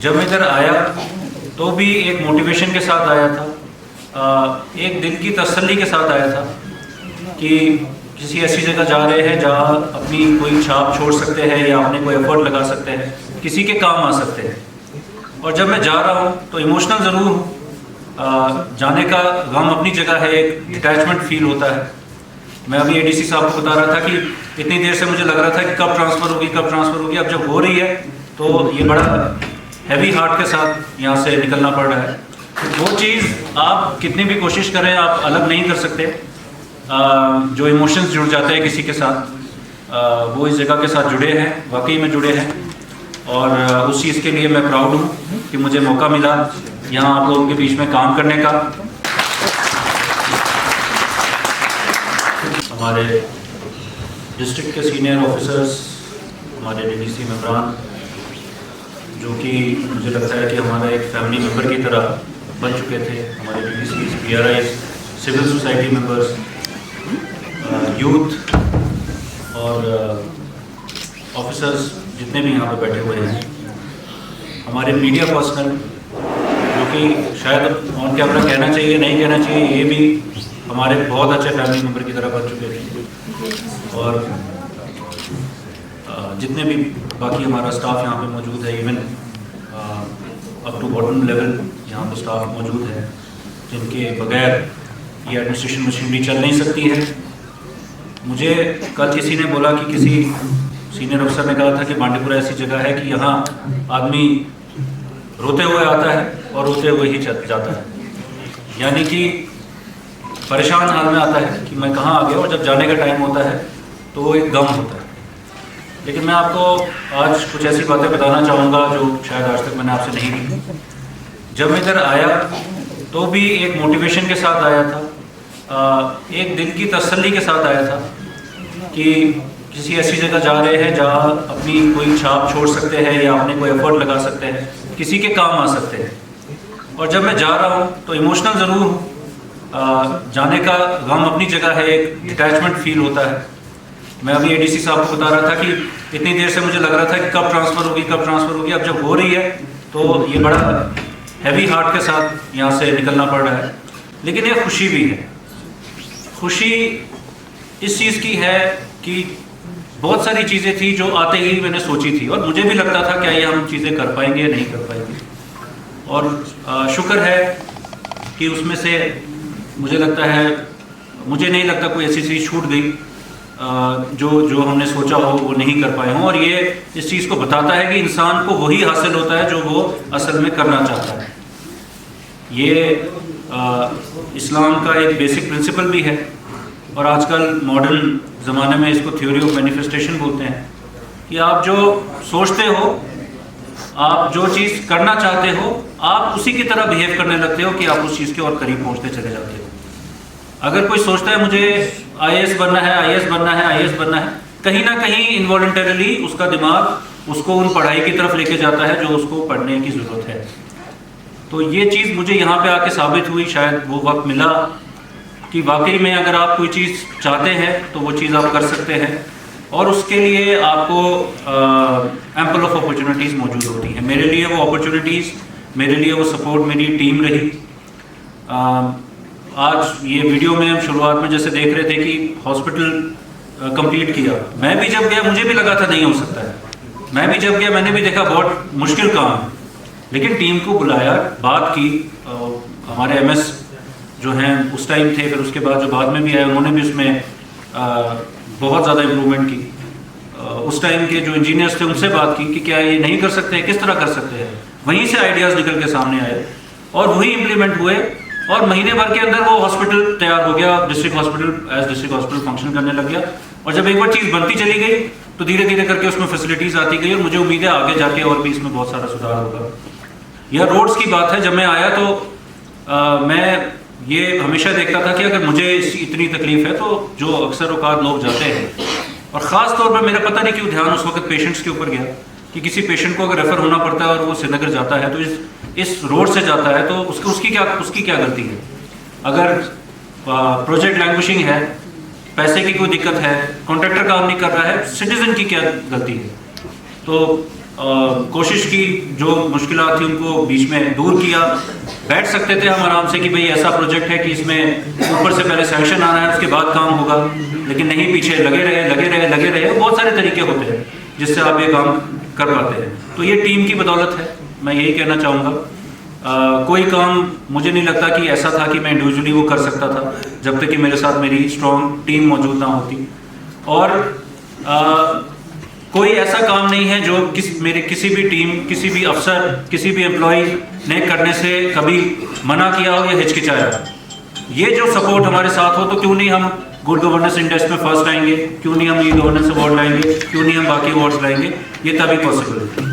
जब मैं इधर आया तो भी एक मोटिवेशन के साथ आया था, एक दिल की तसल्ली के साथ आया था कि किसी ऐसी जगह जा रहे हैं जहाँ अपनी कोई छाप छोड़ सकते हैं या अपने कोई एफर्ट लगा सकते हैं, किसी के काम आ सकते हैं। और जब मैं जा रहा हूँ तो इमोशनल ज़रूर हूँ, जाने का गम अपनी जगह है, एक डिटैचमेंट फील होता है। मैं अभी एडीसी साहब को बता रहा था कि इतनी देर से मुझे लग रहा था कि कब ट्रांसफ़र होगी, अब जब हो रही है तो ये बड़ा हैवी हार्ट के साथ यहाँ से निकलना पड़ रहा है। वो चीज़ आप कितनी भी कोशिश करें आप अलग नहीं कर सकते। जो इमोशंस जुड़ जाते हैं किसी के साथ, वो इस जगह के साथ जुड़े हैं, वाकई में जुड़े हैं। और उस चीज़ के लिए मैं प्राउड हूँ कि मुझे मौका मिला यहाँ आप लोगों के बीच में काम करने का। हमारे डिस्ट्रिक्ट के सीनियर ऑफिसर्स, हमारे डीडीसी मेंबरान, जो कि मुझे लगता है कि हमारा एक फैमिली मेम्बर की तरह बन चुके थे, हमारे DDC, PRI, civil society members, youth और ऑफिसर्स जितने भी यहाँ पे बैठे हुए हैं, हमारे मीडिया पर्सनल, जो कि शायद ऑन कैमरा कहना चाहिए नहीं कहना चाहिए, ये भी हमारे बहुत अच्छे फैमिली मेम्बर की तरह बन चुके थे। और जितने भी बाकी हमारा स्टाफ यहाँ पे मौजूद है, even up to bottom level यहाँ पे स्टाफ मौजूद है, जिनके बगैर ये एडमिनिस्ट्रेशन मशीनरी चल नहीं सकती है। मुझे कल किसी ने बोला कि किसी सीनियर अफसर ने कहा था कि बांडीपुरा ऐसी जगह है कि यहाँ आदमी रोते हुए आता है और रोते हुए ही जाता है, यानी कि परेशान हाल में आता है कि मैं कहाँ आ गया, और जब जाने का टाइम होता है तो वो एक गम होता है। लेकिन मैं आपको आज कुछ ऐसी बातें बताना चाहूँगा जो शायद आज तक मैंने आपसे नहीं की। जब मैं इधर आया तो भी एक मोटिवेशन के साथ आया था, एक दिल की तसल्ली के साथ आया था कि किसी ऐसी जगह जा रहे हैं जहाँ अपनी कोई छाप छोड़ सकते हैं या अपने कोई एफर्ट लगा सकते हैं, किसी के काम आ सकते हैं। और जब मैं जा रहा हूँ तो इमोशनल ज़रूर हूँ, जाने का गम अपनी जगह है, एक डिटैचमेंट फील होता है। मैं अभी एडीसी साहब को बता रहा था कि इतनी देर से मुझे लग रहा था कि कब ट्रांसफ़र होगी, अब जब हो रही है तो ये बड़ा हैवी हार्ट के साथ यहाँ से निकलना पड़ रहा है। लेकिन ये खुशी भी है। खुशी इस चीज़ की है कि बहुत सारी चीज़ें थी जो आते ही मैंने सोची थी, और मुझे भी लगता था क्या ये हम चीज़ें कर पाएंगे या नहीं कर पाएंगे। और शुक्र है कि उसमें से मुझे लगता है, मुझे नहीं लगता कोई ऐसी चीज़ छूट गई जो हमने सोचा हो वो नहीं कर पाए हों। और ये इस चीज़ को बताता है कि इंसान को वही हासिल होता है जो वो असल में करना चाहता है। ये इस्लाम का एक बेसिक प्रिंसिपल भी है, और आजकल मॉडर्न ज़माने में इसको थ्योरी ऑफ मैनिफेस्टेशन बोलते हैं कि आप जो सोचते हो, आप जो चीज़ करना चाहते हो, आप उसी की तरह बिहेव करने लगते हो कि आप उस चीज़ के और करीब पहुँचते चले जाते हो। अगर कोई सोचता है मुझे आईएएस बनना है, कहीं ना कहीं इनवॉलंटरीली उसका दिमाग उसको उन पढ़ाई की तरफ लेके जाता है जो उसको पढ़ने की ज़रूरत है। तो ये चीज़ मुझे यहाँ पे आके साबित हुई, शायद वो वक्त मिला कि वाकई में अगर आप कोई चीज़ चाहते हैं तो वो चीज़ आप कर सकते हैं, और उसके लिए आपको एम्पल ऑफ अपॉर्चुनिटीज़ मौजूद होती हैं। मेरे लिए वो अपॉर्चुनिटीज़, मेरे लिए वो सपोर्ट मेरी टीम रही। आज ये वीडियो में हम शुरुआत में जैसे देख रहे थे कि हॉस्पिटल कंप्लीट किया, मैं भी जब गया मुझे भी लगा था नहीं हो सकता है, मैं भी जब गया मैंने भी देखा बहुत मुश्किल काम है, लेकिन टीम को बुलाया, बात की। हमारे एमएस जो हैं उस टाइम थे, फिर उसके बाद जो बाद में भी आए उन्होंने भी उसमें बहुत ज़्यादा इम्प्रूवमेंट की। उस टाइम के जो इंजीनियर्स थे उनसे बात की कि क्या ये नहीं कर सकते, किस तरह कर सकते हैं। वहीं से आइडियाज़ निकल के सामने आए और वही इम्प्लीमेंट हुए, और महीने भर के अंदर वो हॉस्पिटल तैयार हो गया, डिस्ट्रिक्ट हॉस्पिटल फंक्शन करने लग गया। और जब एक बार चीज़ बनती चली गई तो धीरे धीरे करके उसमें फैसिलिटीज़ आती गई, और मुझे उम्मीद है आगे जाके और भी इसमें बहुत सारा सुधार होगा। यह रोड्स की बात है, जब मैं आया तो मैं ये हमेशा देखता था कि अगर मुझे इतनी तकलीफ है तो जो अक्सर औकात लोग जाते हैं, और ख़ास तौर पर मेरा पता नहीं क्यों ध्यान उस वक्त पेशेंट्स के ऊपर गया कि किसी पेशेंट को अगर रेफ़र होना पड़ता है और वो श्रीनगर जाता है तो इस रोड से जाता है तो उसकी क्या गलती है। अगर प्रोजेक्ट लैंग्वेजिंग है, पैसे की कोई दिक्कत है, कॉन्ट्रैक्टर काम नहीं कर रहा है, सिटीजन की क्या गलती है। तो कोशिश की, जो मुश्किलात थी उनको बीच में दूर किया। बैठ सकते थे हम आराम से कि भाई ऐसा प्रोजेक्ट है कि इसमें ऊपर से पहले सैंक्शन आना है, उसके बाद काम होगा, लेकिन नहीं, पीछे लगे रहे। बहुत सारे तरीके होते हैं जिससे आप ये काम कर पाते हैं। तो ये टीम की बदौलत है, मैं यही कहना चाहूँगा। कोई काम मुझे नहीं लगता कि ऐसा था कि मैं इंडिविजुअली वो कर सकता था जब तक कि मेरे साथ मेरी स्ट्रॉन्ग टीम मौजूद ना होती। और कोई ऐसा काम नहीं है जो मेरे किसी भी टीम, किसी भी अफसर, किसी भी एम्प्लॉय ने करने से कभी मना किया हो या हिचकिचाया। ये जो सपोर्ट हमारे साथ हो, तो क्यों नहीं हम गुड गवर्नेंस इंडेक्स में फर्स्ट आएंगे, क्यों नहीं हम ई गवर्नेंस अवार्ड लाएंगे, क्यों नहीं हम बाकी अवार्ड्स लाएंगे, ये तभी पॉसिबल है।